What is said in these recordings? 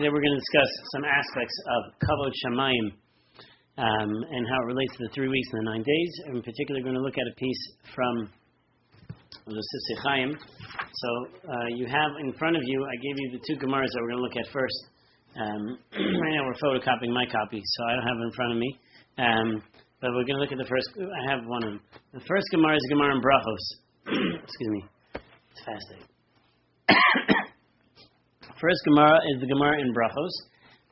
Today we're going to discuss some aspects of Kavod Shamaim and how it relates to the 3 weeks and the 9 days. In particular, we're going to look at a piece from the Shamaim. So you have in front of you, I gave you the two Gemaras that we're going to look at first. Right now we're photocopying my copy, so I don't have it in front of me. But we're going to look at the first. I have one of them. The first Gemara is Gemara in Brachos. Excuse me. It's fasting. First Gemara is the Gemara in Brachos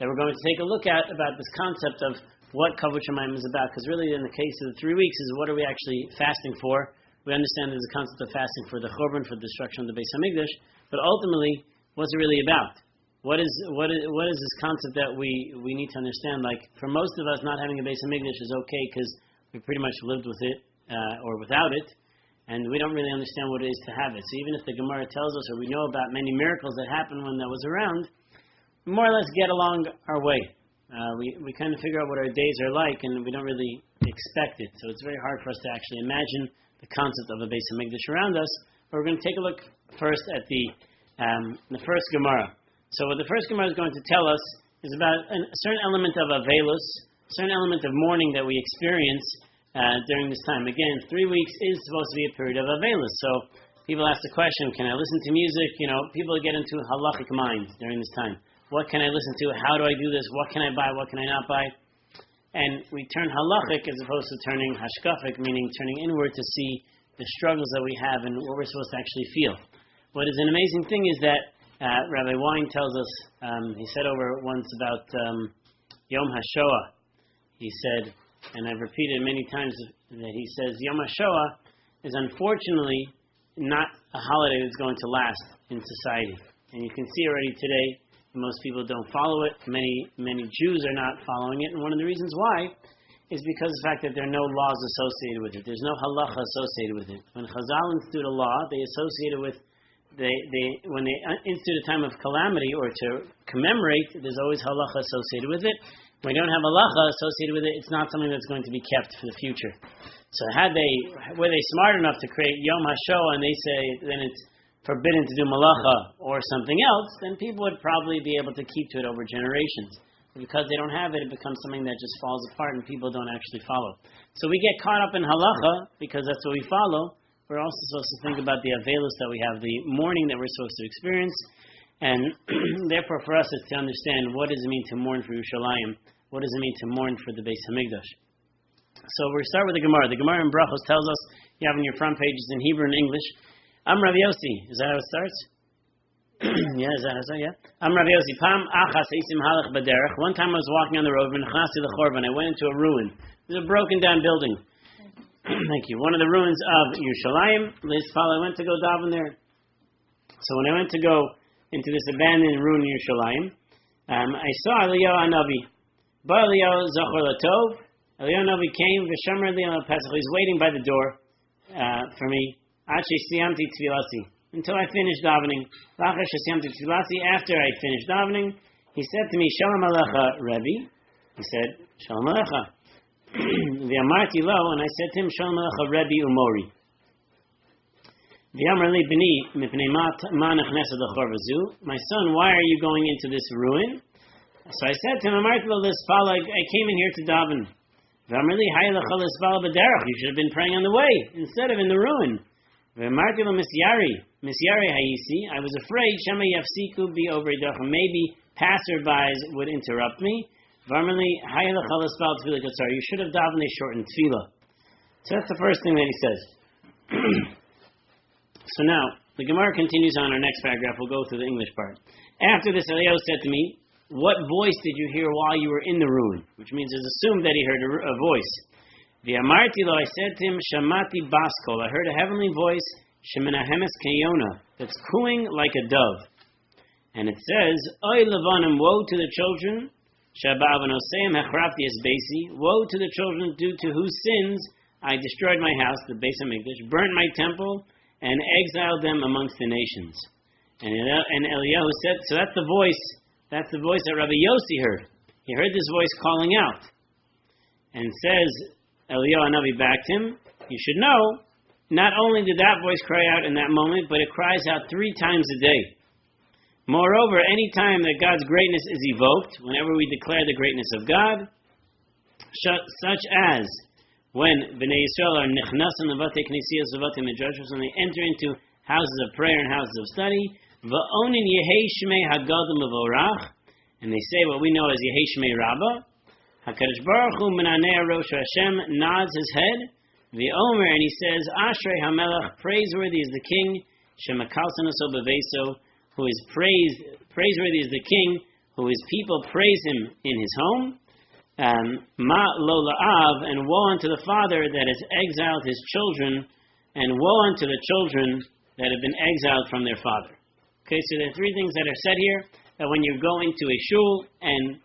that we're going to take a look at about this concept of what Kavod Shamaim is about. Because really, in the case of the 3 weeks, is what are we actually fasting for? We understand there's a concept of fasting for the Churban, for the destruction of the Beis Hamikdash. But ultimately, what's it really about? What is this concept that we need to understand? Like, for most of us, not having a Beis Hamikdash is okay because we pretty much lived with it or without it, and we don't really understand what it is to have it. So even if the Gemara tells us, or we know about many miracles that happened when that was around, we more or less get along our way. We kind of figure out what our days are like, and we don't really expect it. So it's very hard for us to actually imagine the concept of a Beis Hamikdash around us. But we're going to take a look first at the first Gemara. So what the first Gemara is going to tell us is about a certain element of avelus, a certain element of mourning that we experience during this time. Again, 3 weeks is supposed to be a period of avelus. So people ask the question, can I listen to music? You know, people get into halachic minds during this time. What can I listen to? How do I do this? What can I buy? What can I not buy? And we turn halachic as opposed to turning hashkafic, meaning turning inward to see the struggles that we have and what we're supposed to actually feel. What is an amazing thing is that Rabbi Wein tells us, he said over once about Yom HaShoah, he said, and I've repeated many times that he says, Yom HaShoah is unfortunately not a holiday that's going to last in society. And you can see already today, most people don't follow it. Many Jews are not following it. And one of the reasons why is because of the fact that there are no laws associated with it. There's no halacha associated with it. When Chazal institute a law, they associate it with when they institute a time of calamity or to commemorate, there's always halacha associated with it. When you don't have halacha associated with it, it's not something that's going to be kept for the future. So were they smart enough to create Yom HaShoah and they say then it's forbidden to do malacha or something else, then people would probably be able to keep to it over generations. But because they don't have it, it becomes something that just falls apart and people don't actually follow. So we get caught up in halacha because that's what we follow. We're also supposed to think about the avelus that we have, the mourning that we're supposed to experience, and therefore for us is to understand what does it mean to mourn for Yerushalayim, what does it mean to mourn for the Beis Hamikdash. So we'll start with the Gemara. The Gemara in Brachos tells us, you have in your front pages in Hebrew and English, I'm Rabbi Yossi. Is that how it starts? Yeah, is that how it starts? Yeah. I'm Rabbi Yossi. Pam achas eisim halach baderech. One time I was walking on the road, and I went into a ruin. It was a broken down building. Thank you. One of the ruins of Yerushalayim. I went to go daven there. So when I went to go into this abandoned ruin in Yerushalayim, I saw Eliyahu Hanavi. Ba Eliyahu Zachor Latov. Eliyahu Hanavi came. V'shamar Eliyahu Pesach. He's waiting by the door for me. Achi Siyamti Tfilasi. Until I finished davening. Lacha Siyamti Tfilasi. After I finished davening, he said to me, Shalom Alecha, Rabbi. He said, Shalom Alecha. V'amarti lo, and I said to him, Shalom Alecha, Rabbi Umori. V'amar li b'ni, mipnei ma nechnesa d'chor v'zu. My son, why are you going into this ruin? So I said to him, Amarti lo l'spala, I came in here to daven. V'amar li hay lecha l'spala b'derech. You should have been praying on the way, instead of in the ruin. V'amarti lo misyari hayisi. I was afraid, Shema yafsiku bi over maybe passerbys would interrupt me. You should have davened a shortened tefillah. So that's the first thing that he says. So now, the Gemara continues on our next paragraph. We'll go through the English part. After this, Eliyahu said to me, what voice did you hear while you were in the ruin? Which means it's assumed that he heard a voice. V'amarti lo, I said to him, Shamati baskol. I heard a heavenly voice, Shemenahemes kayona, that's cooing like a dove. And it says, Oy levanim, woe to the children, woe to the children due to whose sins I destroyed my house, the Beis Hamikdash, burnt my temple, and exiled them amongst the nations. And Eliyahu said, so that's the voice that Rabbi Yossi heard. He heard this voice calling out. And says, Eliyahu Hanavi backed him, you should know, not only did that voice cry out in that moment, but it cries out 3 times a day. Moreover, any time that God's greatness is evoked, whenever we declare the greatness of God, such as when Bnei Yisrael are nichnasan levatei knesiyos levatei midrashos, when they enter into houses of prayer and houses of study, va'onin yehei shmei hagadol mevorach, and they say what we know as yehei shmei rabbah. HaKadosh Baruch Hu menanei rosh, Hashem nods his head, v'omer, and he says, Ashrei hamelach, praiseworthy is the king, shemakalsan oso beveso, who is praiseworthy is the king, who his people praise him in his home. Ma lo la'av, and woe unto the father that has exiled his children, and woe unto the children that have been exiled from their father. Okay, so there are three things that are said here, that when you go into a shul and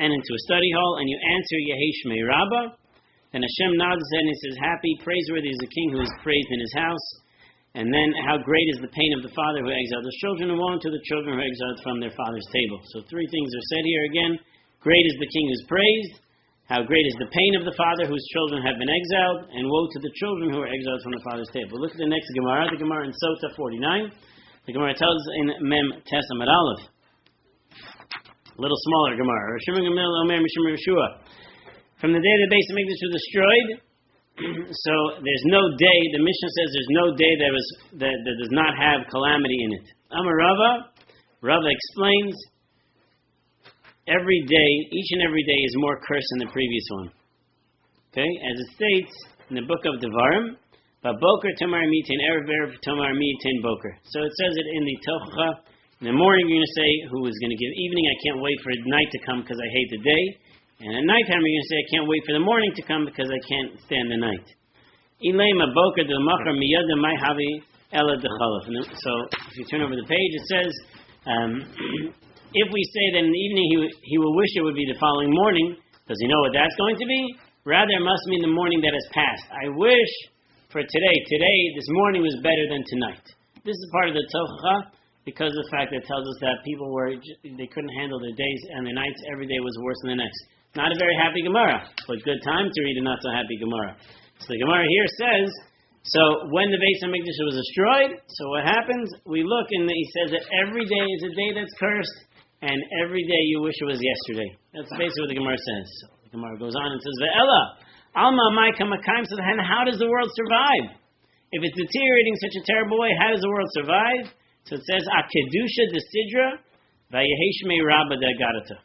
into a study hall, and you answer Yehei Shmei Rabbah, then Hashem nods his head and he says, happy, praiseworthy is the king who is praised in his house. And then, how great is the pain of the father who exiled his children, and woe unto the children who are exiled from their father's table. So three things are said here again. Great is the king who is praised. How great is the pain of the father whose children have been exiled, and woe to the children who are exiled from the father's table. Look at the next Gemara, the Gemara in Sota 49. The Gemara tells us in Mem Tes Amud Aleph. A little smaller Gemara. From the day the base of Mikdash was destroyed, so there's no day, the Mishnah says there's no day that does not have calamity in it. Amar Rava explains, every day, each and every day is more cursed than the previous one. Okay, as it states in the book of Devarim, Boker Tomar Mitin, Erev Tomar Mitin Boker. So it says it in the Tochacha. In the morning you're going to say, who is going to give evening, I can't wait for night to come because I hate the day. And at nighttime you're going to say, I can't wait for the morning to come because I can't stand the night. Ilema Boker de Machar Miyada Mai Havi Ela Dechalaf. So if you turn over the page, it says, if we say that in the evening he will wish it would be the following morning, does he know what that's going to be? Rather, it must mean the morning that has passed. I wish for today, this morning was better than tonight. This is part of the Tochacha, because of the fact that it tells us that people they couldn't handle their days and their nights, every day was worse than the next. Not a very happy Gemara, but good time to read a not so happy Gemara. So the Gemara here says, so when the Beis HaMikdash was destroyed, so what happens? We look and he says that every day is a day that's cursed, and every day you wish it was yesterday. That's basically what the Gemara says. So the Gemara goes on and says, Ve'ela, Alma Maika Makaim, so then how does the world survive? If it's deteriorating in such a terrible way, how does the world survive? So it says, Akedusha de Sidra, Vayehesh Mei Rabba de Agadata.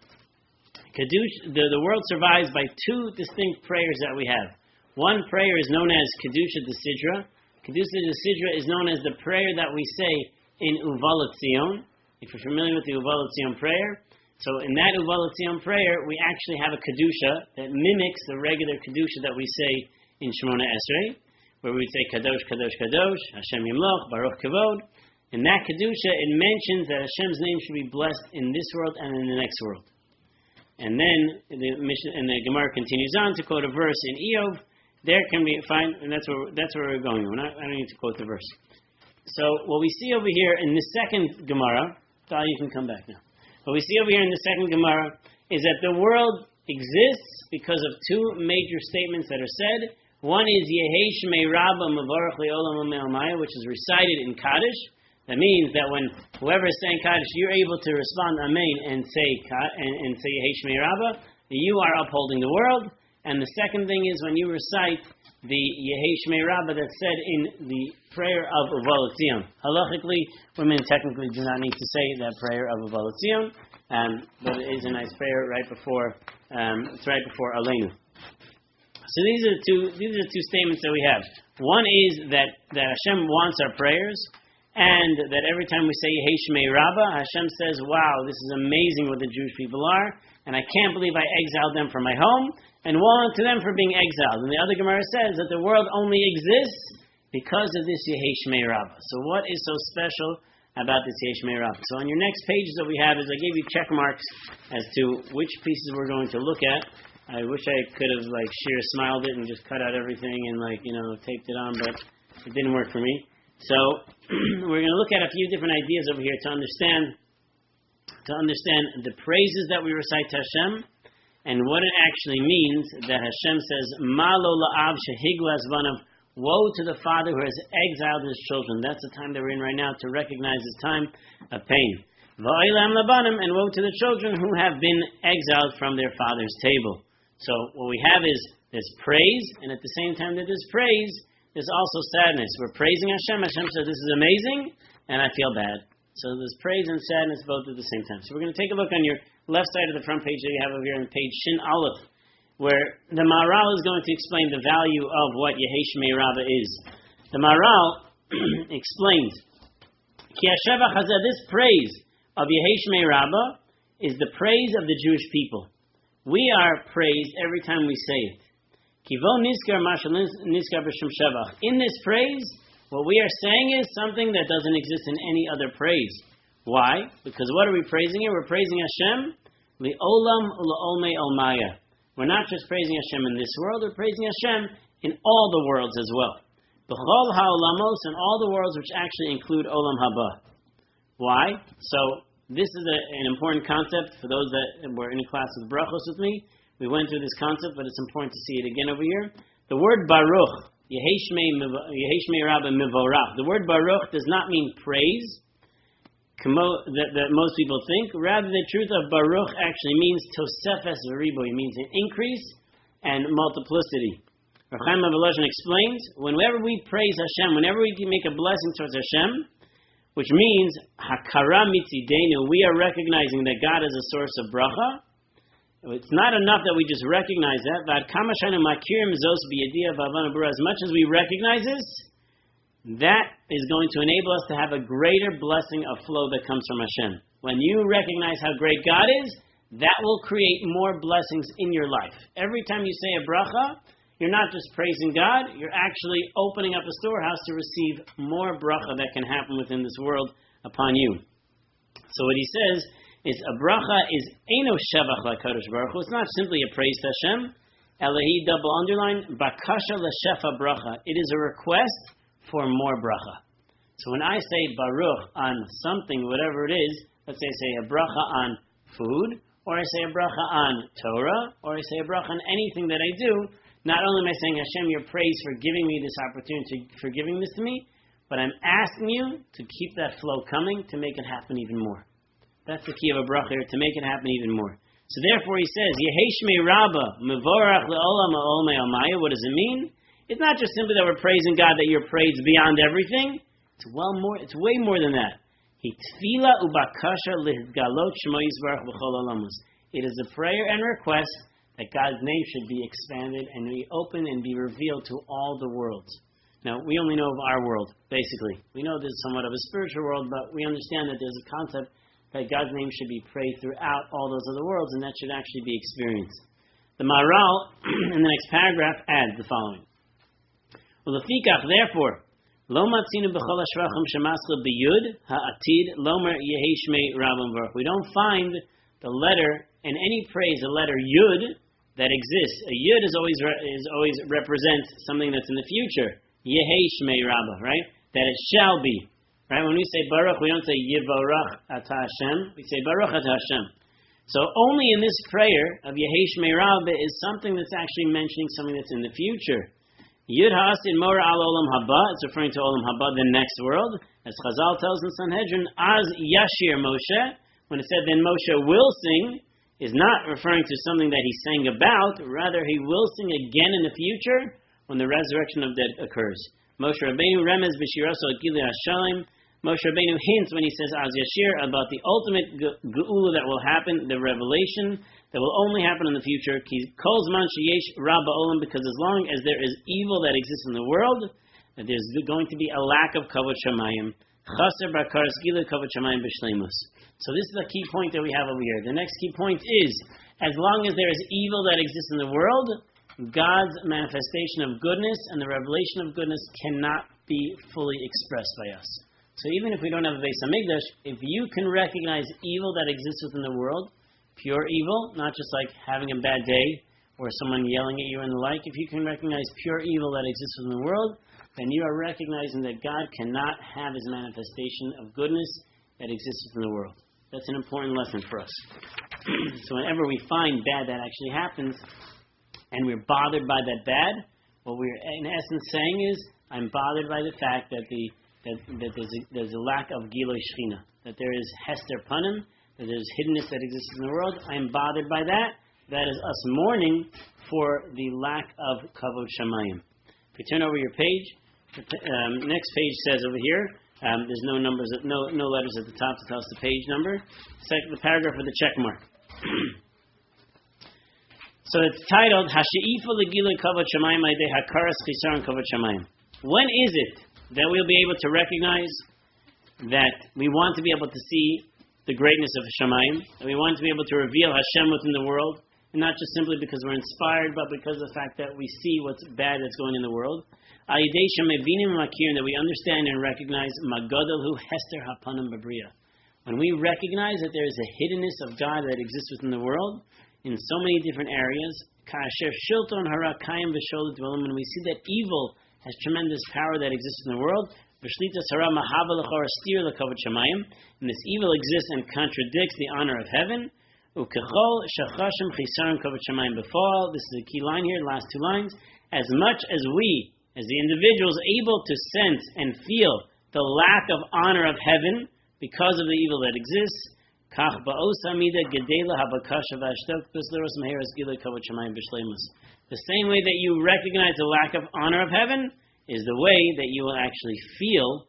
The world survives by two distinct prayers that we have. One prayer is known as Kedusha de Sidra. Kedusha de Sidra is known as the prayer that we say in Uvalat Zion. If you're familiar with the Uvalat Zion prayer, so in that Uvalat Zion prayer, we actually have a Kedusha that mimics the regular Kedusha that we say in Shemona Esrei, where we say Kadosh, Kadosh, Kadosh, Hashem Yimloch, Baruch Kavod. In that Kedusha, it mentions that Hashem's name should be blessed in this world and in the next world. And then the Gemara continues on to quote a verse in Eov. There can be fine, and that's where we're going. I don't need to quote the verse. So what we see over here in the second Gemara, you can come back now. What we see over here in the second Gemara is that the world exists because of two major statements that are said. One is Yehei Shmei Rabbah Mavarach Le'olam U'Me'almaya, which is recited in Kaddish. That means that when whoever is saying Kaddish, you're able to respond Amen and say Yehei Shmei Rabbah. You are upholding the world. And the second thing is when you recite the Yehei Shmei Rabbah that's said in the prayer of Uvalat Zion. Halachically, women technically do not need to say that prayer of Uvalat Zion, but it is a nice prayer right before it's right before Aleinu. So these are the two statements that we have. One is that Hashem wants our prayers, and that every time we say Yehei Shmei Rabbah, Hashem says, wow, this is amazing what the Jewish people are, and I can't believe I exiled them from my home, and woe unto them for being exiled. And the other Gemara says that the world only exists because of this Yehei Shmei Rabbah. So what is so special about this Yehei Shmei Rabbah? So on your next pages that we have, I gave you check marks as to which pieces we're going to look at. I wish I could have sheer smiled it and just cut out everything and taped it on, but it didn't work for me. So we're going to look at a few different ideas over here to understand the praises that we recite to Hashem and what it actually means that Hashem says, Ma lo la'av shehigla azvanav, Woe to the father who has exiled his children. That's the time that we're in right now, to recognize this time of pain. Va'olam labanim, and woe to the children who have been exiled from their father's table. So what we have is there's praise, and at the same time that there's praise, there's also sadness. We're praising Hashem. Hashem says, this is amazing, and I feel bad. So there's praise and sadness both at the same time. So we're going to take a look on your left side of the front page that you have over here on page Shin Aleph, where the Maharal is going to explain the value of what Yehei Shmei Rabbah is. The Maharal explains, Ki Hashevach Hazeh, this praise of Yehei Shmei Rabbah is the praise of the Jewish people. We are praised every time we say it. Kavod niskar mashal niskar b'shem shevach. In this praise, what we are saying is something that doesn't exist in any other praise. Why? Because what are we praising here? We're praising Hashem li'olam u'la'olmei olmaya. We're not just praising Hashem in this world, we're praising Hashem in all the worlds as well. B'chol ha'olamos, and all the worlds which actually include olam haba. Why? So, this is an important concept for those that were in a class with brachos with me. We went through this concept, but it's important to see it again over here. The word baruch, Yehei Shmei Rabbah mivorach. The word baruch does not mean praise, that most people think. Rather, the truth of baruch actually means tosefes v'ribo. It means an increase and multiplicity. Rav Chaim Avolozhin explains, whenever we praise Hashem, whenever we make a blessing towards Hashem, which means hakara mitzidenu, we are recognizing that God is a source of bracha. It's not enough that we just recognize that. As much as we recognize this, that is going to enable us to have a greater blessing of flow that comes from Hashem. When you recognize how great God is, that will create more blessings in your life. Every time you say a bracha, you're not just praising God, you're actually opening up a storehouse to receive more bracha that can happen within this world upon you. So what he says is a bracha is eino shevach lakadosh baruch hu. It's not simply a praise to Hashem. Elahi double underline bakasha l'shefa bracha. It is a request for more bracha. So when I say baruch on something, whatever it is, let's say I say a bracha on food, or I say a bracha on Torah, or I say a bracha on anything that I do, not only am I saying, Hashem, your praise for giving me this opportunity, for giving this to me, but I'm asking you to keep that flow coming to make it happen even more. That's the key of a bracha here, to make it happen even more. So therefore he says, Yehei Shmei Rabbah, mevorach le'olam ha'olmei almaya. What does it mean? It's not just simply that we're praising God, that you're praised beyond everything. It's way more than that. It is a prayer and request that God's name should be expanded and be open and be revealed to all the worlds. Now, we only know of our world, basically. We know there's somewhat of a spiritual world, but we understand that there's a concept that God's name should be praised throughout all those other worlds, and that should actually be experienced. The Maharal, in the next paragraph, adds the following. Therefore, lo matzinu b'chol hashvachim shemaschil b'yud ha'atid lomer Yehei Shmei Rabbah. We don't find the letter in any praise, a letter yud that exists. A yud is always represents something that's in the future. Yehei Shmei Rabbah, right? That it shall be. Right? When we say baruch, we don't say yivarach ata Hashem. We say baruch ata Hashem. So only in this prayer of Yehei Shmei Rabbah is something that's actually mentioning something that's in the future. Yud ha'asid mora al olam haba, it's referring to olam haba, the next world. As Chazal tells in Sanhedrin, az yashir Moshe, when it said then Moshe will sing, is not referring to something that he sang about, rather he will sing again in the future when the resurrection of the dead occurs. Moshe Rabbeinu remez b'shiraso at Gilui HaShalim. Moshe Rabbeinu hints when he says az yashir about the ultimate geula that will happen, the revelation that will only happen in the future. Kol zman sheyesh rabba olam, because as long as there is evil that exists in the world, there's going to be a lack of kavod Shamaim. Chaser b'karas gilui kavod Shamaim b'shleimus. So this is the key point that we have over here. The next key point is, as long as there is evil that exists in the world, God's manifestation of goodness and the revelation of goodness cannot be fully expressed by us. So even if we don't have a Beis Hamikdash, if you can recognize evil that exists within the world, pure evil, not just like having a bad day or someone yelling at you and the like, if you can recognize pure evil that exists within the world, then you are recognizing that God cannot have his manifestation of goodness that exists within the world. That's an important lesson for us. So whenever we find bad that actually happens, and we're bothered by that bad, what we're in essence saying is, I'm bothered by the fact that there's a lack of Giloi Shechina, that there is Hester Panim, that there's hiddenness that exists in the world. I'm bothered by that. That is us mourning for the lack of Kavod Shamaim. If you turn over your page, next page says over here, there's no numbers, no letters at the top to tell us the page number. The paragraph with the check mark. So it's titled Hashi'ifa Legiloi Kavod Shamaim Aidei Hakaras Chisaron Kavod Shamaim. When is it that we'll be able to recognize that we want to be able to see the greatness of Shamaim, that we want to be able to reveal Hashem within the world, and not just simply because we're inspired, but because of the fact that we see what's bad that's going in the world. That we understand and recognize Magadol Hu Hester Hapanim Babriya. When we recognize that there is a hiddenness of God that exists within the world in so many different areas, Kasher Shilton Hara Kayim V'Sholet Dvelim, when we see that evil has tremendous power that exists in the world, V'Shlitas Hara Mahava L'Chor Astir L'Kavod Shamayim, and this evil exists and contradicts the honor of heaven. Ukechol Shachashim Chisaron Kavod Shamayim Befall. This is the key line here, the last two lines. As much as we, as the individuals, able to sense and feel the lack of honor of heaven because of the evil that exists, the same way that you recognize the lack of honor of heaven is the way that you will actually feel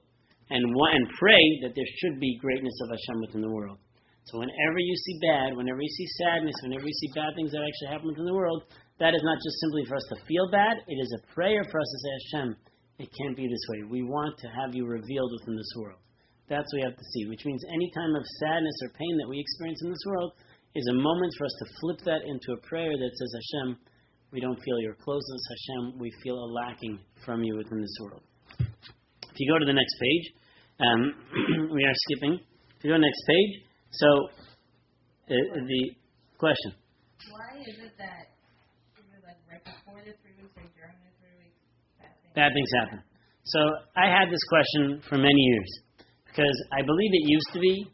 and pray that there should be greatness of Hashem within the world. So whenever you see bad, whenever you see sadness, whenever you see bad things that actually happen within the world, that is not just simply for us to feel bad, it is a prayer for us to say, Hashem, it can't be this way. We want to have you revealed within this world. That's what we have to see, which means any time of sadness or pain that we experience in this world is a moment for us to flip that into a prayer that says, Hashem, we don't feel your closeness. Hashem, we feel a lacking from you within this world. If you go to the next page, we are skipping. If you go to the next page, so the question. Why is it that like right before the 3 weeks, like during the 3 weeks, bad things happen? So I had this question for many years because I believe it used to be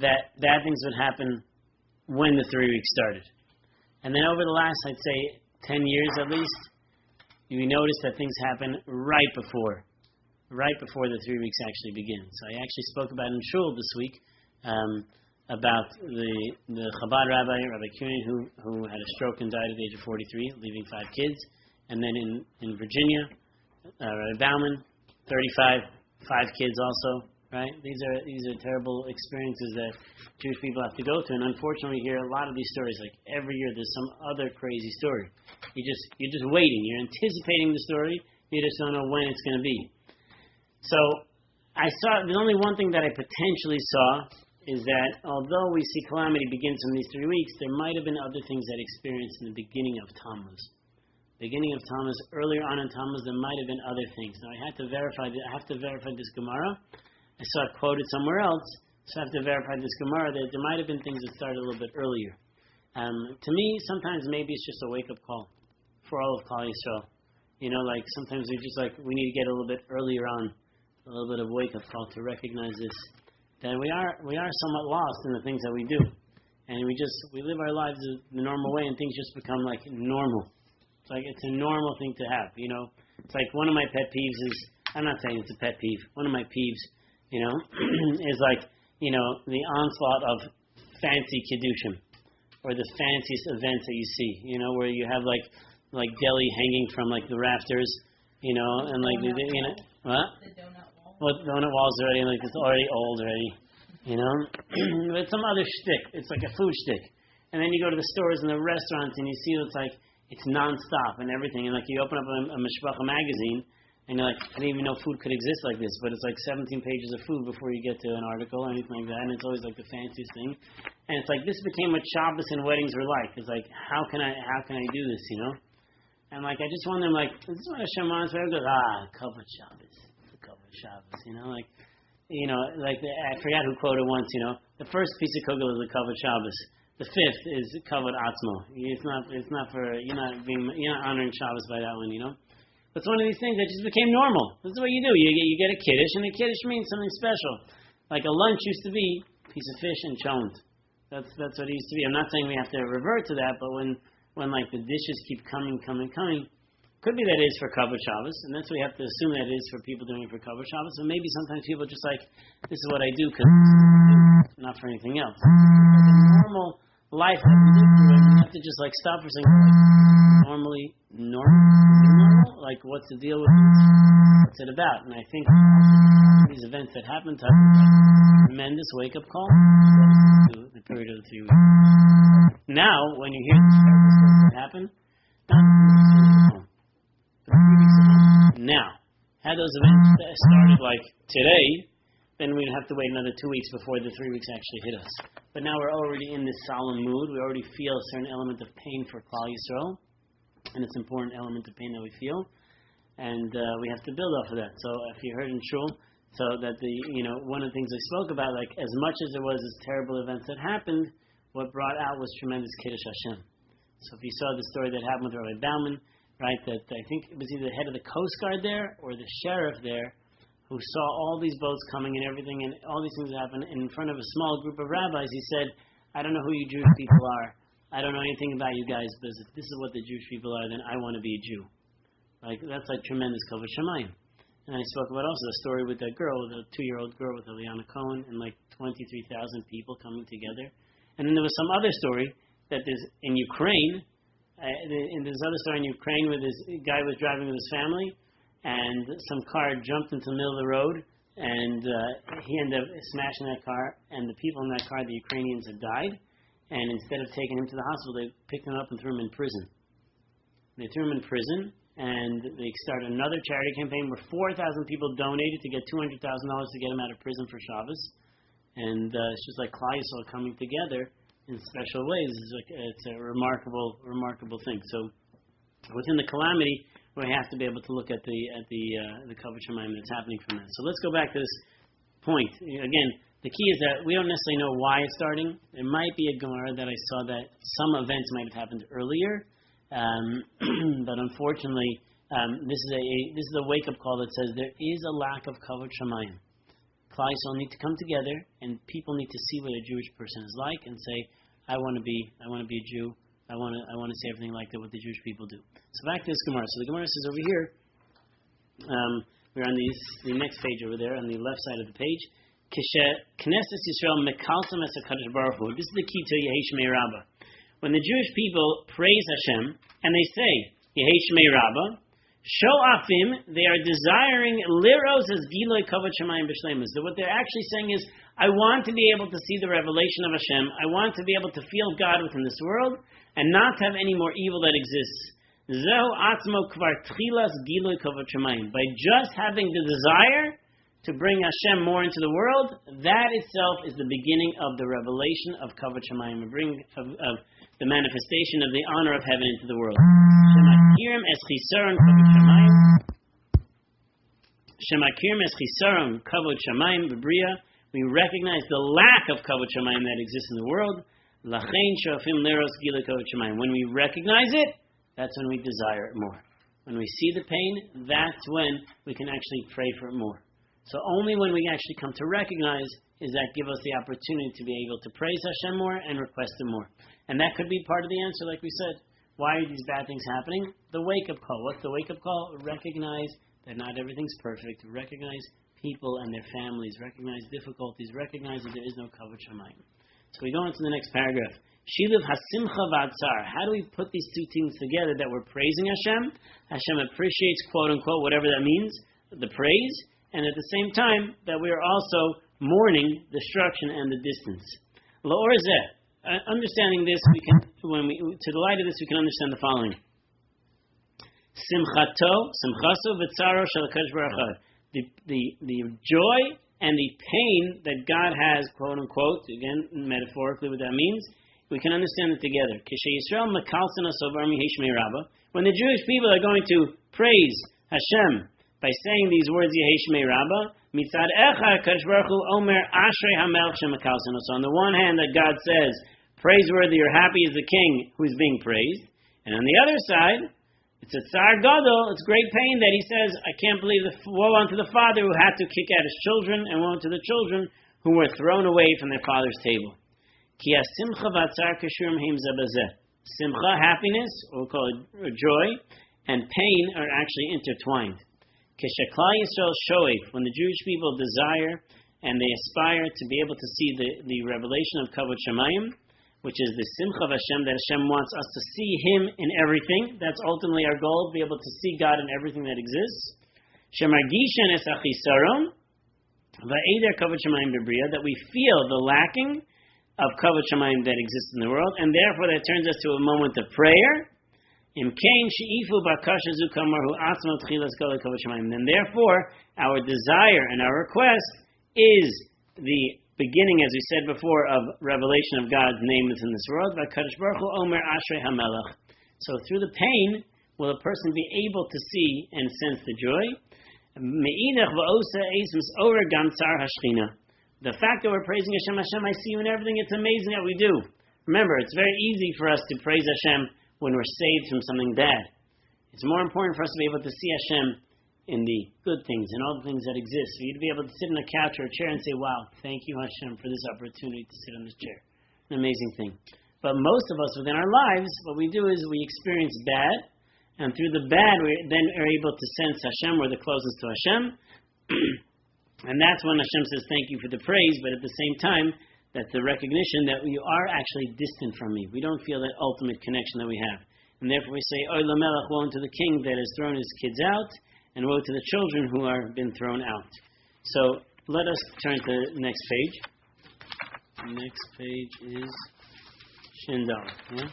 that bad things would happen when the 3 weeks started. And then over the last, I'd say, 10 years at least, you notice that things happen right before the 3 weeks actually begin. So I actually spoke about in Shul this week about the Chabad Rabbi Klein, who had a stroke and died at the age of 43, leaving 5 kids. And then in Virginia, Rabbi Bauman, 35, 5 kids also. Right? These are terrible experiences that Jewish people have to go through, and unfortunately, we hear a lot of these stories. Like every year, there's some other crazy story. You're just waiting. You're anticipating the story. You just don't know when it's going to be. So I saw. There's only one thing that I potentially saw is that although we see calamity begins from these 3 weeks, there might have been other things that experienced in the beginning of Tammuz. Earlier on in Tammuz, there might have been other things. Now I have to verify this Gemara. I saw it quoted somewhere else, so I have to verify this Gemara that there might have been things that started a little bit earlier. To me, sometimes maybe it's just a wake-up call for all of Klal Yisrael. Like sometimes we need to get a little bit earlier on, a little bit of wake-up call to recognize this, that we are somewhat lost in the things that we do, and we live our lives the normal way, and things just become like normal. It's like it's a normal thing to have. It's like one of my pet peeves is, I'm not saying it's a pet peeve. One of my peeves, is like, the onslaught of fancy Kedushin, or the fanciest events that you see, where you have like deli hanging from like the rafters, and like, what? The donut wall. Well, donut walls already, like it's already old already, But some other shtick. It's like a food shtick. And then you go to the stores and the restaurants and you see it's nonstop and everything. And like you open up a Mishpacha magazine, and you're like, I didn't even know food could exist like this, but it's like 17 pages of food before you get to an article or anything like that, and it's always like the fanciest thing. And it's like, this became what Shabbos and weddings were like. It's like, how can I do this, And like, I just wonder, like, this is what Hashem wants. Where it goes, Kavod Shabbos, the Kavod Shabbos, I forgot who quoted once, the first piece of kugel is the Kavod Shabbos. The fifth is Kavod Atzmo. It's not for, you're not honoring Shabbos by that one, It's one of these things that just became normal. This is what you do. You get a kiddush, and a kiddush means something special. Like a lunch used to be a piece of fish and chont. That's what it used to be. I'm not saying we have to revert to that, but when like the dishes keep coming, Could be that it is for Kavod Shabbos, and that's what we have to assume that it is for people doing it for Kavod Shabbos. So maybe sometimes people are just like, this is what I do because not for anything else. Like a normal life that we live through, and we have to just like stop for a second. Like, normal? Like, what's the deal with this? What's it about? And I think these events that happen to us, like, tremendous wake-up call to the period of the 3 weeks. Now, when you hear these terrible stories that happen, now, had those events started like today, then we'd have to wait another 2 weeks before the 3 weeks actually hit us. But now we're already in this solemn mood. We already feel a certain element of pain for Klal Yisrael, and it's an important element of pain that we feel, and we have to build off of that. So if you heard in Shul, so that one of the things I spoke about, like as much as there was this terrible events that happened, what brought out was tremendous Kiddush Hashem. So if you saw the story that happened with Rabbi Bauman, right, that I think it was either the head of the Coast Guard there or the sheriff there who saw all these boats coming and everything and all these things happen in front of a small group of rabbis. He said, I don't know who you Jewish people are. I don't know anything about you guys, but if this is what the Jewish people are, then I want to be a Jew. Like, that's like tremendous Kavod Shamaim. And I spoke about also the story with that girl, the 2-year-old girl with Eliana Cohen and like 23,000 people coming together. And then there was some other story that there's in Ukraine. And there's another story in Ukraine where this guy was driving with his family, and some car jumped into the middle of the road, and he ended up smashing that car, and the people in that car, the Ukrainians, had died, and instead of taking him to the hospital, they picked him up and threw him in prison. They threw him in prison, and they started another charity campaign where 4,000 people donated to get $200,000 to get him out of prison for Shabbos, and it's just like Klal Yisrael coming together in special ways. It's a remarkable thing. So within the calamity, we have to be able to look at the Kavod Shamaim that's happening from that. So let's go back to this point. Again, the key is that we don't necessarily know why it's starting. There might be a Gemara that I saw that some events might have happened earlier, but unfortunately, this is a wake-up call that says there is a lack of Kavod Shamaim. Klal Yisrael need to come together, and people need to see what a Jewish person is like, and say, I want to be a Jew. I want to say everything like that what the Jewish people do. So back to this Gemara. So the Gemara says over here, we're on the next page over there on the left side of the page. Knesset Yisrael mekalsam es HaKadosh Baruch Hu. This is the key to Yehei Shmei Rabbah. When the Jewish people praise Hashem and they say Yehei Shmei Rabbah, Sho'afim, they are desiring liros as giloi kavod shamayim b'shleimus. That what they're actually saying is, I want to be able to see the revelation of Hashem. I want to be able to feel God within this world and not have any more evil that exists. Zeu atzmo kvar tchilas giloi kavod shamayim. By just having the desire to bring Hashem more into the world, that itself is the beginning of the revelation of kavod shamayim, of the manifestation of the honor of heaven into the world. Shemakirim es chisaron kavod shamayim. Shemakirim es chisaron kavod shamayim b'bria. We recognize the lack of kavod shamayim that exists in the world. Lachein shoafim leros gila kavod shamayim. When we recognize it, that's when we desire it more. When we see the pain, that's when we can actually pray for it more. So only when we actually come to recognize is that give us the opportunity to be able to praise Hashem more and request Him more. And that could be part of the answer, like we said. Why are these bad things happening? The wake-up call. What's the wake-up call? Recognize that not everything's perfect. Recognize people and their families. Recognize difficulties. Recognize that there is no Kavod Shamayim. So we go into the next paragraph. Shiluv hasimcha v'atzar. How do we put these two things together that we're praising Hashem? Hashem appreciates, quote-unquote, whatever that means, the praise, and at the same time that we are also mourning destruction and the distance. La'or zeh. Understanding this, we can, to the light of this, we can understand the following: simchaso v'tzaro shel HaKadosh Baruch Hu. The joy and the pain that God has, quote unquote, again metaphorically, what that means, we can understand it together. When the Jewish people are going to praise Hashem by saying these words, Yehei Shmei Rabbah, mitzad echa HaKadosh Baruch Hu omer ashrei hamelech shemekalsenu. So on the one hand, that God says, praiseworthy or happy is the king who is being praised, and on the other side, it's a tsar gadol, it's great pain that he says, I can't believe woe unto the father who had to kick out his children, and woe unto the children who were thrown away from their father's table. Ki hasimcha v'atzar kashurim heim zeh bazeh. Simcha, happiness, or we'll call it joy, and pain are actually intertwined. Kesheklal Yisrael shoef, when the Jewish people desire and they aspire to be able to see the revelation of Kavod Shamaim, which is the Simcha of Hashem, that Hashem wants us to see Him in everything. That's ultimately our goal, to be able to see God in everything that exists. Shemargishan es achisaron, va'eder Kavod Shamaim bebriya, that we feel the lacking of Kavod Shamaim that exists in the world, and therefore that turns us to a moment of prayer. Im kain sheifu bakasha zu kamarhu atzmo tchilas kol Kavod Shamaim. And therefore, our desire and our request is the beginning, as we said before, of revelation of God's name within this world. V'kadosh Baruch Hu omer ashrei hamelech. So through the pain, will a person be able to see and sense the joy? Me'idach v'osa eis mis'orer gam tzar hashchina. The fact that we're praising Hashem, Hashem, I see you in everything, it's amazing that we do. Remember, it's very easy for us to praise Hashem when we're saved from something bad. It's more important for us to be able to see Hashem in the good things, and all the things that exist. For you to be able to sit on a couch or a chair and say, wow, thank you Hashem for this opportunity to sit on this chair. An amazing thing. But most of us within our lives, what we do is we experience bad, and through the bad we then are able to sense Hashem, we're the closest to Hashem. And that's when Hashem says thank you for the praise, but at the same time, that's the recognition that you are actually distant from me. We don't feel that ultimate connection that we have. And therefore we say, Oy lamelech, woe unto the king that has thrown his kids out, and woe to the children who are been thrown out. So let us turn to the next page. The next page is Shindal. Yeah?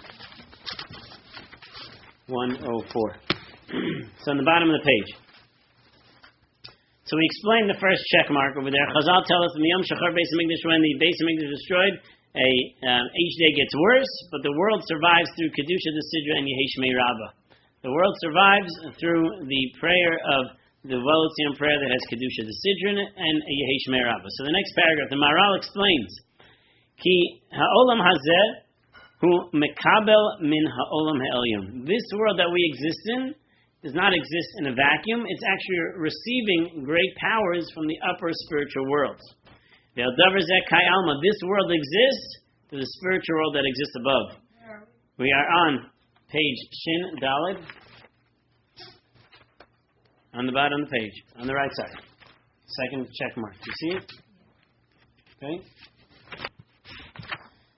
104. So on the bottom of the page. So we explained the first check mark over there. Chazal tell us, when the Beis Hamikdash is destroyed, each day gets worse, but the world survives through Kedusha the Sidra and Yehi Shmei Rabbah. The world survives through the prayer of the Volotzion prayer that has Kedusha the Sidra and Yehi Shmei Rabbah. So the next paragraph, the Maharal explains, Ki ha'olam hazeh hu mekabel min ha'olam ha'elyon. This world that we exist in does not exist in a vacuum. It's actually receiving great powers from the upper spiritual world. This world exists to the spiritual world that exists above. We are on page Shin Daled, on the bottom of the page, on the right side. Second check mark. Do you see it? Okay.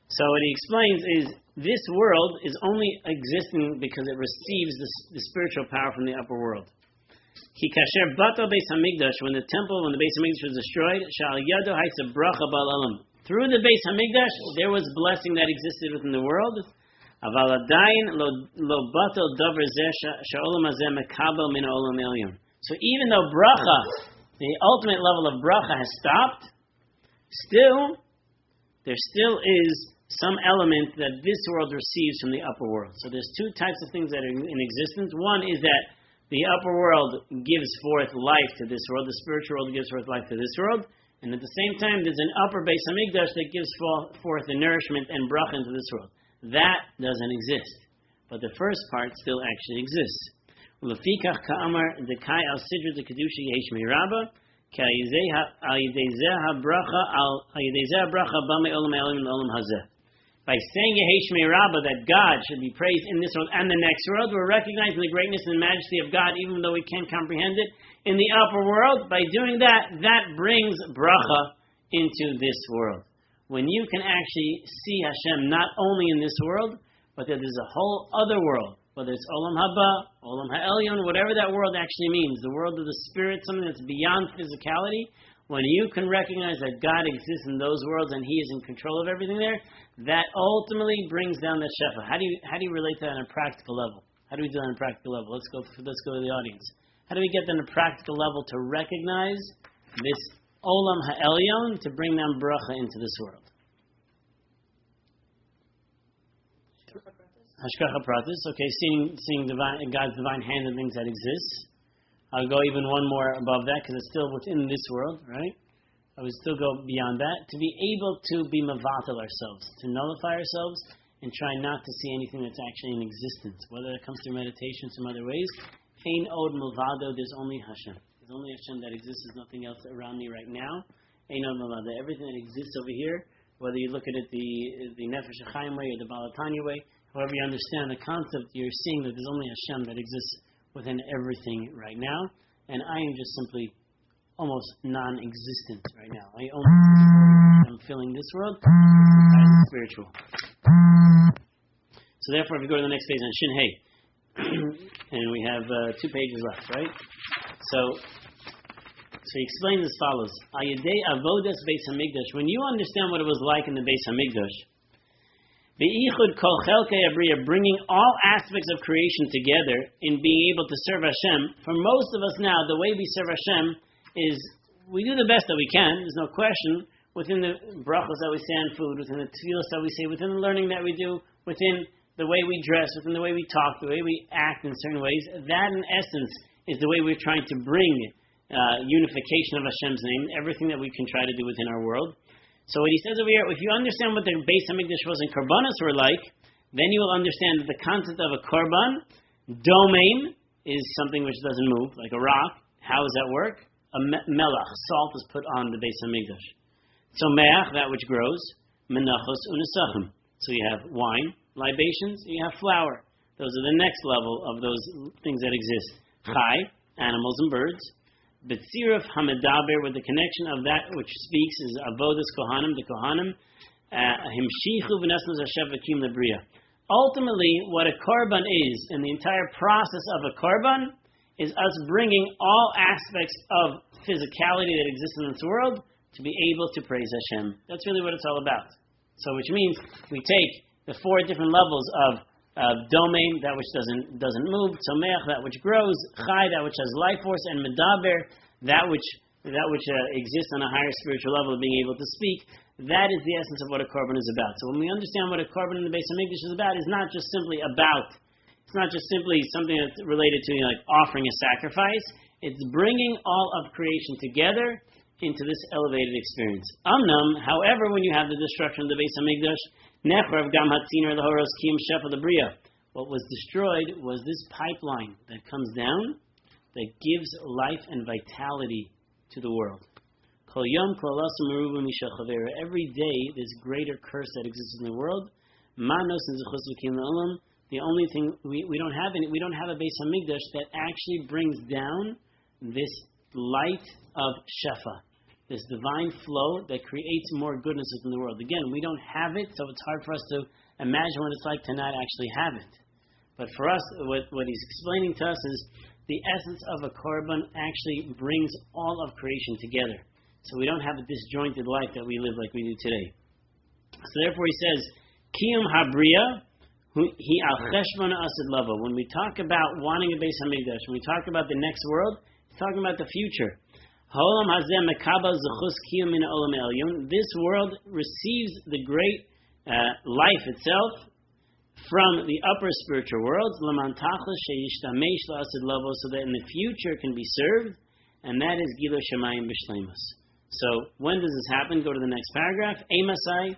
So what he explains is, this world is only existing because it receives the spiritual power from the upper world. Ki kasher bato Beis Hamikdash, when the Beis Hamikdash was destroyed, shal yado haisa bracha bal olam. Through the Beis Hamikdash, there was blessing that existed within the world. Aval adayin lo bato davar zeh sha'olam hazeh mekabel min ha'olam elyon. So even though bracha, the ultimate level of bracha, has stopped, there still is some element that this world receives from the upper world. So there's two types of things that are in existence. One is that the upper world gives forth life to this world. The spiritual world gives forth life to this world. And at the same time, there's an upper Beis Hamikdash that gives forth the nourishment and bracha into this world. That doesn't exist. But the first part still actually exists. Ulefikach ka'amar dekai al sidra de kedusha yehi shmei rabbah, ki al yedei zeh bracha b'mei olam ha'elim olam hazeh. By saying Yehi Shmei Rabbah, that God should be praised in this world and the next world, we're recognizing the greatness and majesty of God, even though we can't comprehend it in the upper world. By doing that, that brings bracha into this world. When you can actually see Hashem not only in this world, but that there's a whole other world, whether it's Olam Haba, Olam Ha'elyon, whatever that world actually means, the world of the spirit, something that's beyond physicality. When you can recognize that God exists in those worlds and He is in control of everything there, that ultimately brings down that shefa. How do you relate to that on a practical level? How do we do that on a practical level? Let's go to the audience. How do we get that on a practical level to recognize this Olam Ha'elyon to bring down bracha into this world? Hashgacha pratis. Okay, seeing God's divine hand in things that exist. I'll go even one more above that because it's still within this world, right? I would still go beyond that. To be able to be mavatal ourselves, to nullify ourselves and try not to see anything that's actually in existence. Whether it comes through meditation, some other ways. Ein od milvado, there's only Hashem. There's only Hashem that exists. There's nothing else around me right now. Ein od milvado. Everything that exists over here, whether you look at it the Nefesh HaChaim way or the Balatanya way, however you understand the concept, you're seeing that there's only Hashem that exists within everything right now, and I am just simply almost non-existent right now. I only am filling this world, entirely spiritual. So therefore, if you go to the next page on Shin Hey, and we have 2 pages left, right? So he explains as follows: Ayidei avodas Beis Hamikdash. When you understand what it was like in the Beis Hamikdash, V'Ichud Kol Chelkei Abriya, bringing all aspects of creation together in being able to serve Hashem. For most of us now, the way we serve Hashem is we do the best that we can. There's no question. Within the brachos that we say on food, within the tefillos that we say, within the learning that we do, within the way we dress, within the way we talk, the way we act in certain ways, that in essence is the way we're trying to bring unification of Hashem's name, everything that we can try to do within our world. So what he says over here, if you understand what the Beis Hamikdash was and Korbanos were like, then you will understand that the concept of a Korban, domain, is something which doesn't move, like a rock. How does that work? A melach, salt is put on the Beis Hamikdash. Tzomeach, that which grows, menachos unesachim. So you have wine, libations, you have flour. Those are the next level of those things that exist. Chai, animals and birds. Betziruf hamedaber, with the connection of that which speaks, is avodas kohanim, the kohanim. Himshichu v'nesnos hashav v'kim lebriya. Ultimately, what a korban is, and the entire process of a korban, is us bringing all aspects of physicality that exists in this world to be able to praise Hashem. That's really what it's all about. So, which means we take the 4 different levels of domain, that which doesn't move, tzomeach, that which grows, chai, that which has life force, and medaber, that which exists on a higher spiritual level of being able to speak. That is the essence of what a korban is about. So when we understand what a korban in the Beis Hamikdash is about, it's not just simply something that's related to like offering a sacrifice. It's bringing all of creation together into this elevated experience. However, when you have the destruction of the Beis Hamikdash, what was destroyed was this pipeline that comes down that gives life and vitality to the world. Every day there's greater curse that exists in the world. The only thing we don't have a Beis Hamikdash that actually brings down this light of Shefa, this divine flow that creates more goodness within the world. Again, we don't have it, so it's hard for us to imagine what it's like to not actually have it. But for us, what he's explaining to us is the essence of a korban actually brings all of creation together. So we don't have a disjointed life that we live like we do today. So therefore he says, Kiyum Habriya, he al cheshbon asid lava. When we talk about wanting a Beis Hamikdash, when we talk about the next world, he's talking about the future. This world receives the great life itself from the upper spiritual worlds, so that in the future can be served, and that is Gilo Shamaim b'shleimus. So when does this happen? Go to the next paragraph. Emasai.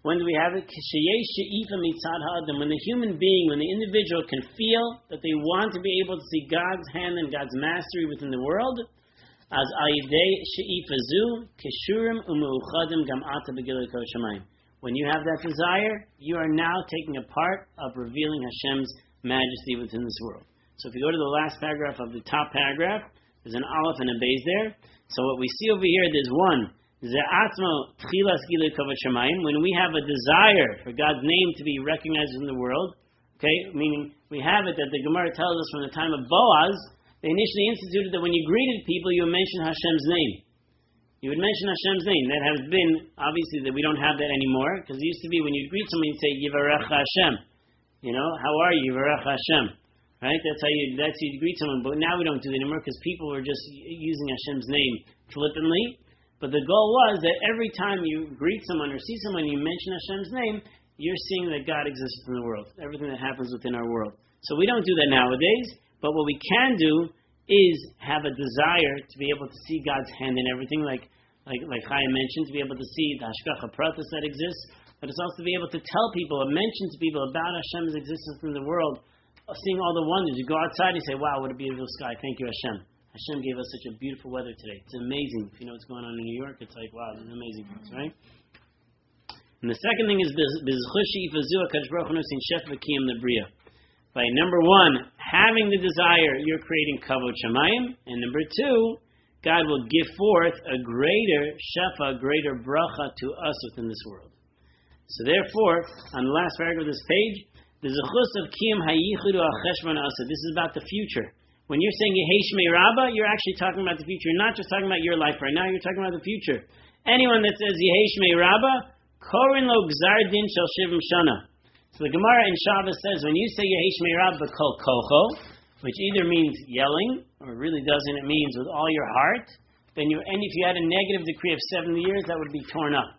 When do we have it? When the human being, when the individual can feel that they want to be able to see God's hand and God's mastery within the world, as ayidei she'ifazu keshurim umeuchadim gam ata begilui kol shamayim. When you have that desire, you are now taking a part of revealing Hashem's majesty within this world. So if you go to the last paragraph of the top paragraph, there's an aleph and a beis there. So what we see over here, there's one. When we have a desire for God's name to be recognized in the world, okay, meaning we have it that the Gemara tells us from the time of Boaz, they initially instituted that when you greeted people, you would mention Hashem's name. You would mention Hashem's name. That has been, obviously, that we don't have that anymore, because it used to be when you greet someone, you'd say, Yivarech Hashem. You know, how are you? Yivarech Hashem. Right? That's how you greet someone. But now we don't do it anymore, because people were just using Hashem's name flippantly. But the goal was that every time you greet someone or see someone, you mention Hashem's name, you're seeing that God exists in the world, everything that happens within our world. So we don't do that nowadays, but what we can do is have a desire to be able to see God's hand in everything, like Chaim mentioned, to be able to see the hashgacha pratis that exists, but it's also to be able to tell people or mention to people about Hashem's existence in the world, seeing all the wonders. You go outside and you say, wow, what a beautiful sky, thank you Hashem. Hashem gave us such a beautiful weather today. It's amazing. If you know what's going on in New York, it's like, wow, this is amazing for us, right? And the second thing is, by number one, having the desire, you're creating Kavod Shamaim, and number two, God will give forth a greater shefa, greater bracha to us within this world. So therefore, on the last paragraph of this page, the zechus of kiyum hayichudu al cheshbon asa. This is about the future. When you're saying Yehei Shmei Rabbah, you're actually talking about the future. You're not just talking about your life right now, you're talking about the future. Anyone that says Yehei Shmei Rabbah, korin lo gzar din shel shivim shana. So the Gemara in Shabbos says, when you say Yehei Shmei Rabbah kol kocho, which either means yelling, or really doesn't, it means with all your heart, then and if you had a negative decree of 70 years, that would be torn up.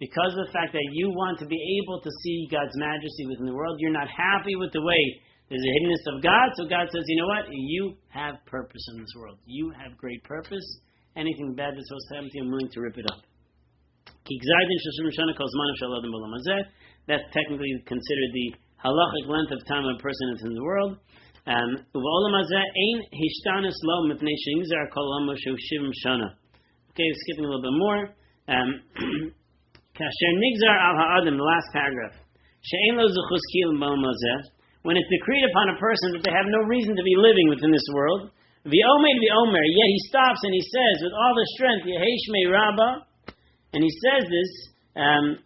Because of the fact that you want to be able to see God's majesty within the world, you're not happy with the way there's a hiddenness of God, so God says, you know what? You have purpose in this world. You have great purpose. Anything bad that's supposed to happen to you, I'm willing to rip it up. That's technically considered the halachic length of time of a person that's in the world. Okay, skipping a little bit more. The last paragraph. When it's decreed upon a person that they have no reason to be living within this world, yet he stops and he says with all the strength, Yehei Shmei Rabbah, and he says this, and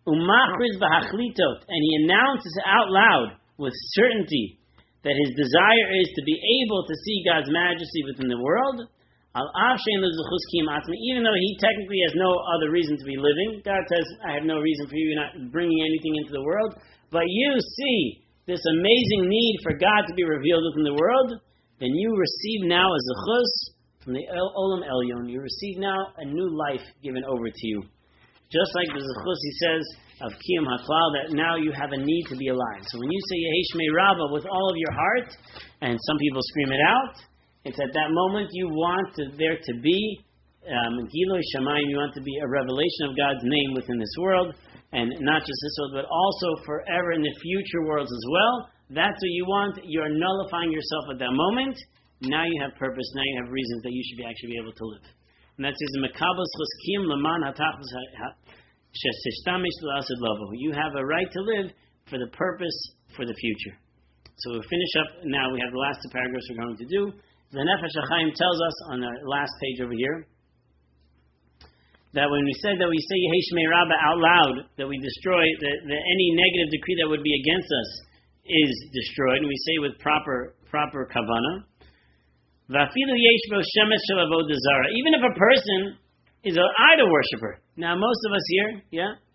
he announces out loud with certainty that his desire is to be able to see God's majesty within the world, even though he technically has no other reason to be living. God says, I have no reason for you, you're not bringing anything into the world, but you see this amazing need for God to be revealed within the world, then you receive now a zechus from the Olam Elyon. You receive now a new life given over to you. Just like the zechus, he says, of Kiyum HaKlal, that now you have a need to be alive. So when you say Yehei Shmei Rabbah with all of your heart, and some people scream it out, it's at that moment you want there to be Giloi Shamaim, you want to be a revelation of God's name within this world, and not just this world, but also forever in the future worlds as well. That's what you want. You're nullifying yourself at that moment. Now you have purpose. Now you have reasons that you should actually be able to live. And that says, you have a right to live for the purpose for the future. So we'll finish up now. We have the last two paragraphs we're going to do. The Nefesh HaChaim tells us on the last page over here that when we said that we say Yehei Shmei Rabbah out loud, that we destroy any negative decree that would be against us is destroyed, and we say with proper kavanah. Even if a person is an idol worshiper. Now, most of us here,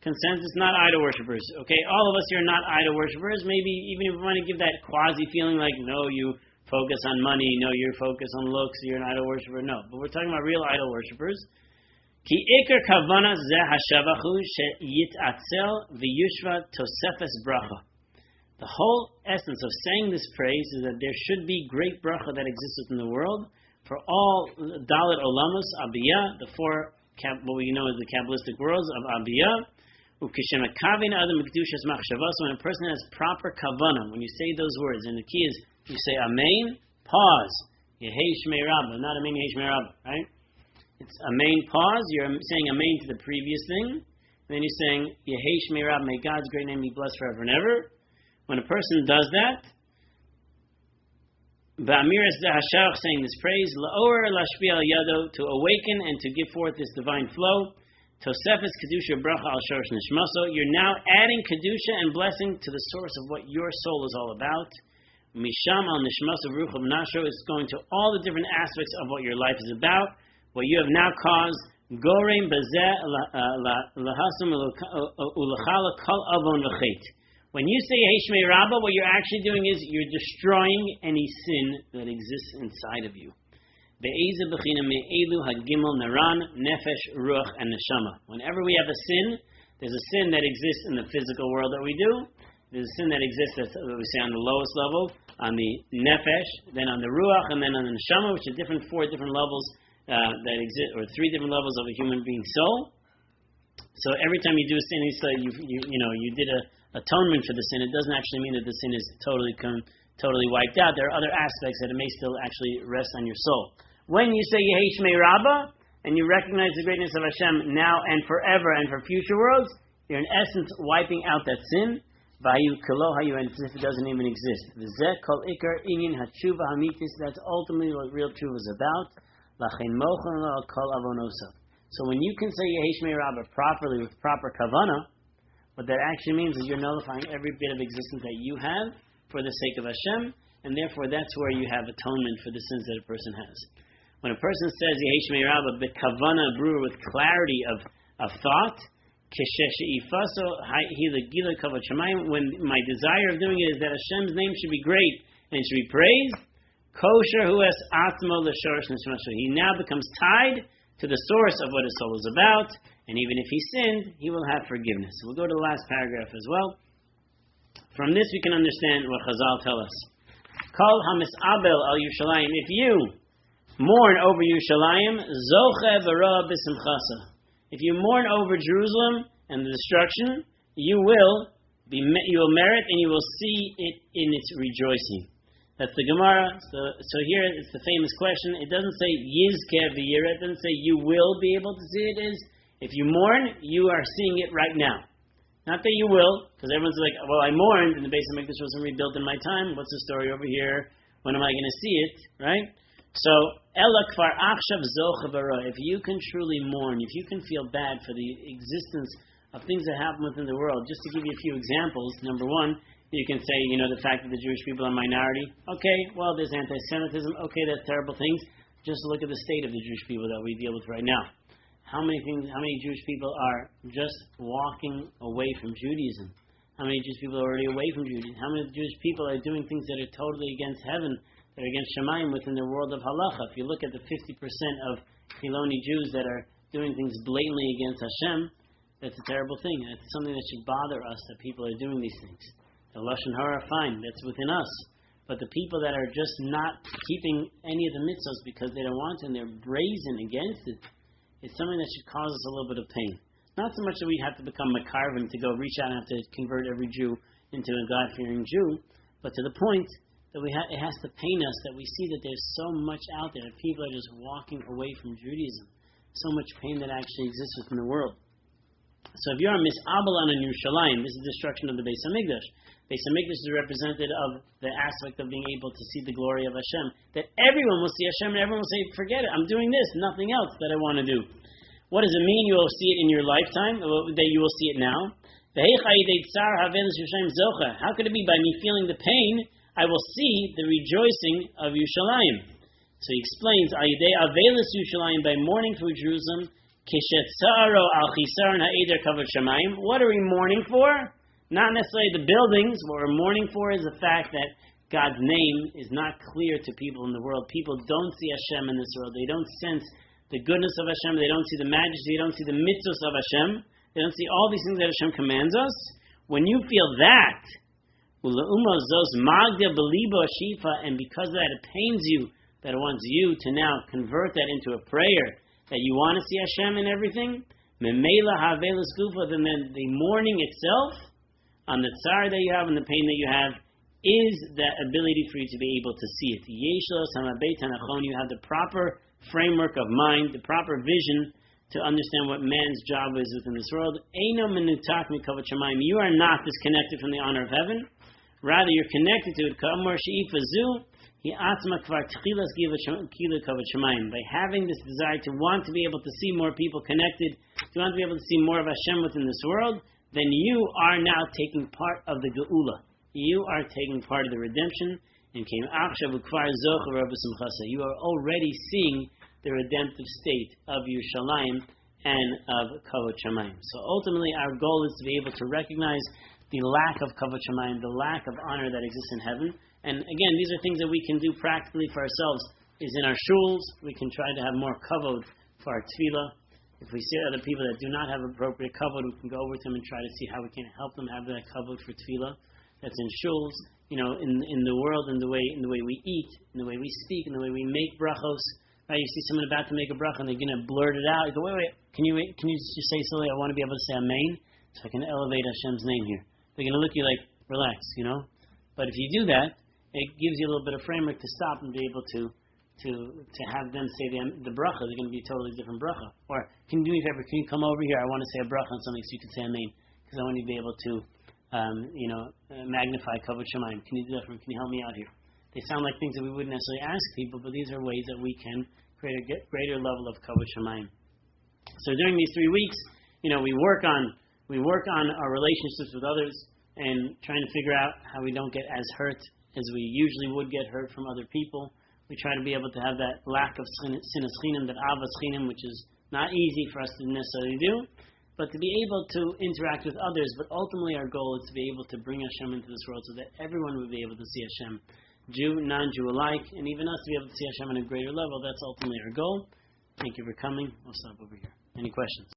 consensus, not idol worshippers. Okay, all of us here are not idol worshippers. Maybe even if we want to give that quasi feeling like, no, you focus on money, no, you focus on looks, you're an idol worshiper. No, but we're talking about real idol worshippers. Ki ikar kavana zeh hashavachu she'yit'atzel v'yushva tosefes bracha. The whole essence of saying this praise is that there should be great bracha that exists within the world for all Dalit Olamos, Abiyah, the four, what we know as the Kabbalistic worlds of Abiyah. So when a person has proper kavanah, when you say those words, and the key is you say Amen, pause, Yehei Shmei Rabbah, not Amen Yehei Shmei Rabbah, right? It's Amen, pause, you're saying Amen to the previous thing, then you're saying Yehei Shmei Rabbah, may God's great name be blessed forever and ever. When a person does that, Ba'amiras da'ashach, saying this praise, la'or lashpi al yado, to awaken and to give forth this divine flow, tosefes kedusha bracha al shorosh nishmaso, you're now adding kedusha and blessing to the source of what your soul is all about. Misham al nishmaso ruch of nasho is going to all the different aspects of what your life is about, what you have now caused, goreim bazeh lahasum ulachala kol avon v'chet. When you say Yehei Shmei Rabbah, what you're actually doing is you're destroying any sin that exists inside of you. Be'ezeh b'china me'elu hagimel naran, nefesh, ruach, and neshama. Whenever we have a sin, there's a sin that exists in the physical world that we do. There's a sin that exists, that we say on the lowest level, on the nefesh, then on the ruach, and then on the neshama, which are four different levels that exist, or three different levels of a human being's soul. So every time you do a sin, you did a atonement for the sin. It doesn't actually mean that the sin is totally wiped out. There are other aspects that it may still actually rest on your soul. When you say Yehei Shmei Rabbah, and you recognize the greatness of Hashem now and forever and for future worlds, you're in essence wiping out that sin. Vayu kilo hayu, and as if it doesn't even exist. V'zeh kol ikar inyan hatshuva hamitis. That's ultimately what real tshuva is about. Lachein mochen lo kol avonosav. So when you can say Yehesh Mei Rabbah properly with proper kavana, what that actually means is you're nullifying every bit of existence that you have for the sake of Hashem, and therefore that's where you have atonement for the sins that a person has. When a person says Yehesh Mei Rabbah, but kavana brewer with clarity of thought, when my desire of doing it is that Hashem's name should be great and it should be praised, kosher hu es atmo l'shorosh neshama. He now becomes tied to the source of what his soul is about, and even if he sinned, he will have forgiveness. We'll go to the last paragraph as well. From this we can understand what Chazal tell us. Kol hamis'abel al Yerushalayim. If you mourn over Yerushalayim, zoche v'ra b'simchasa. If you mourn over Jerusalem and the destruction, you will merit and you will see it in its rejoicing. That's the Gemara. So here it's the famous question. It doesn't say Yizkeh v'yireh. It doesn't say you will be able to see it. It is if you mourn, you are seeing it right now. Not that you will, because everyone's like, well, I mourned, and the base of Mikdash wasn't rebuilt in my time. What's the story over here? When am I going to see it? Right? So Ela kfar achshav zocha v'ra. If you can truly mourn, if you can feel bad for the existence of things that happen within the world, just to give you a few examples. Number one, you can say, the fact that the Jewish people are a minority. Okay, well, there's anti-Semitism. Okay, that's terrible things. Just look at the state of the Jewish people that we deal with right now. How many Jewish people are just walking away from Judaism? How many Jewish people are already away from Judaism? How many Jewish people are doing things that are totally against heaven, that are against Shamaim within the world of halacha? If you look at the 50% of Chiloni Jews that are doing things blatantly against Hashem, that's a terrible thing. It's something that should bother us, that people are doing these things. The Lashon Hara, fine, that's within us. But the people that are just not keeping any of the mitzvahs because they don't want to, and they're brazen against it, it's something that should cause us a little bit of pain. Not so much that we have to become makarvim to go reach out and have to convert every Jew into a God-fearing Jew, but to the point that it has to pain us that we see that there's so much out there, that people are just walking away from Judaism. So much pain that actually exists within the world. So if you're a mis'abel on Yerushalayim, this is destruction of the Beis HaMikdash. Beis HaMikdash is representative of the aspect of being able to see the glory of Hashem. That everyone will see Hashem and everyone will say, forget it, I'm doing this, nothing else that I want to do. What does it mean you will see it in your lifetime, that you will see it now? How could it be by me feeling the pain, I will see the rejoicing of Yerushalayim? So he explains, by mourning for Jerusalem, what are we mourning for? Not necessarily the buildings. What we're mourning for is the fact that God's name is not clear to people in the world. People don't see Hashem in this world. They don't sense the goodness of Hashem. They don't see the majesty. They don't see the mitzvahs of Hashem. They don't see all these things that Hashem commands us. When you feel that, and because of that it pains you, that it wants you to now convert that into a prayer, that you want to see Hashem in everything, then the mourning itself, on the tsar that you have and the pain that you have, is that ability for you to be able to see it. You have the proper framework of mind, the proper vision to understand what man's job is within this world. You are not disconnected from the honor of heaven. Rather, you're connected to it. By having this desire to want to be able to see more people connected, to want to be able to see more of Hashem within this world, then you are now taking part of the Geula. You are taking part of the redemption. You are already seeing the redemptive state of Yerushalayim and of Kavod Shamaim. So ultimately our goal is to be able to recognize the lack of Kavod Shamaim, the lack of honor that exists in heaven. And again, these are things that we can do practically for ourselves. Is in our shuls, we can try to have more kavod for our tefillah. If we see other people that do not have appropriate kavod, we can go over to them and try to see how we can help them have that kavod for tefillah. That's in shuls, in the world, in the way we eat, in the way we speak, in the way we make brachos. Right? You see someone about to make a bracha and they're going to blurt it out. You go, wait, can you just say something? I want to be able to say amen, so I can elevate Hashem's name here. They're going to look at you like, relax, But if you do that, it gives you a little bit of framework to stop and be able to have them say the bracha. They're going to be a totally different bracha. Or, can you do me a favor? Can you come over here? I want to say a bracha on something so you can say amen. Because I want you to be able to magnify Kavod Shamaim? Can you do that for me? Can you help me out here? They sound like things that we wouldn't necessarily ask people, but these are ways that we can create a greater level of Kavod Shamaim. So during these 3 weeks, we work on our relationships with others and trying to figure out how we don't get as hurt as we usually would get hurt from other people. We try to be able to have that lack of sinas chinam, that avas chinam, which is not easy for us to necessarily do, but to be able to interact with others. But ultimately our goal is to be able to bring Hashem into this world so that everyone will be able to see Hashem, Jew, non-Jew alike, and even us to be able to see Hashem on a greater level. That's ultimately our goal. Thank you for coming. We'll stop over here. Any questions?